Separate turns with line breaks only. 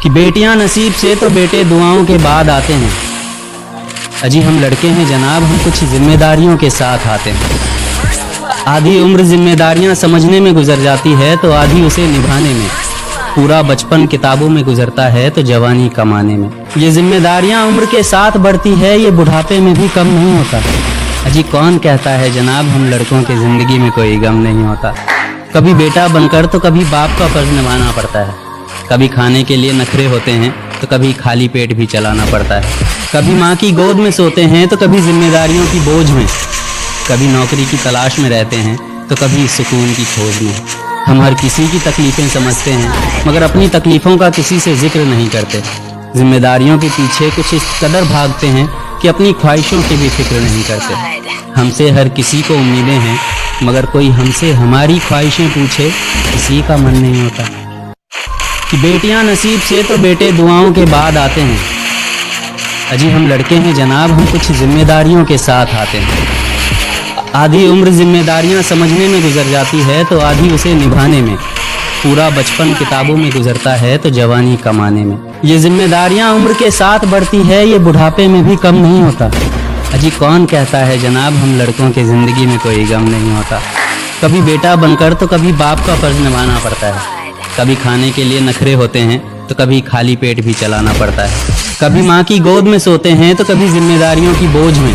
कि बेटियां नसीब से तो बेटे दुआओं के बाद आते हैं। अजी हम लड़के हैं जनाब, हम कुछ जिम्मेदारियों के साथ आते हैं। आधी उम्र जिम्मेदारियां समझने में गुजर जाती है तो आधी उसे निभाने में। पूरा बचपन किताबों में गुजरता है तो जवानी कमाने में। ये जिम्मेदारियां उम्र के साथ बढ़ती है, ये बुढ़ापे में भी कम नहीं होता। अजी कौन कहता है जनाब हम लड़कों की जिंदगी में कोई गम नहीं होता। कभी बेटा बनकर तो कभी बाप का फर्ज निभाना पड़ता है। कभी खाने के लिए नखरे होते हैं तो कभी खाली पेट भी चलाना पड़ता है। कभी माँ की गोद में सोते हैं तो कभी जिम्मेदारियों की बोझ में। कभी नौकरी की तलाश में रहते हैं तो कभी सुकून की खोज में। हम हर किसी की तकलीफ़ें समझते हैं मगर अपनी तकलीफ़ों का किसी से जिक्र नहीं करते। जिम्मेदारियों के पीछे कुछ इस कदर भागते हैं कि अपनी ख्वाहिशों की भी फिक्र नहीं करते। हमसे हर किसी को उम्मीदें हैं मगर कोई हमसे हमारी ख्वाहिशें पूछे किसी का मन नहीं होता। कि बेटियां नसीब से तो बेटे दुआओं के बाद आते हैं। अजी हम लड़के हैं जनाब, हम कुछ जिम्मेदारियों के साथ आते हैं। आधी उम्र जिम्मेदारियां समझने में गुजर जाती है तो आधी उसे निभाने में। पूरा बचपन किताबों में गुजरता है तो जवानी कमाने में। ये जिम्मेदारियां उम्र के साथ बढ़ती है, ये बुढ़ापे में भी कम नहीं होता। अजी कौन कहता है जनाब हम लड़कों की ज़िंदगी में कोई गम नहीं होता। कभी बेटा बनकर तो कभी बाप का फर्ज निभाना पड़ता है। कभी खाने के लिए नखरे होते हैं तो कभी खाली पेट भी चलाना पड़ता है। कभी माँ की गोद में सोते हैं तो कभी जिम्मेदारियों की बोझ में।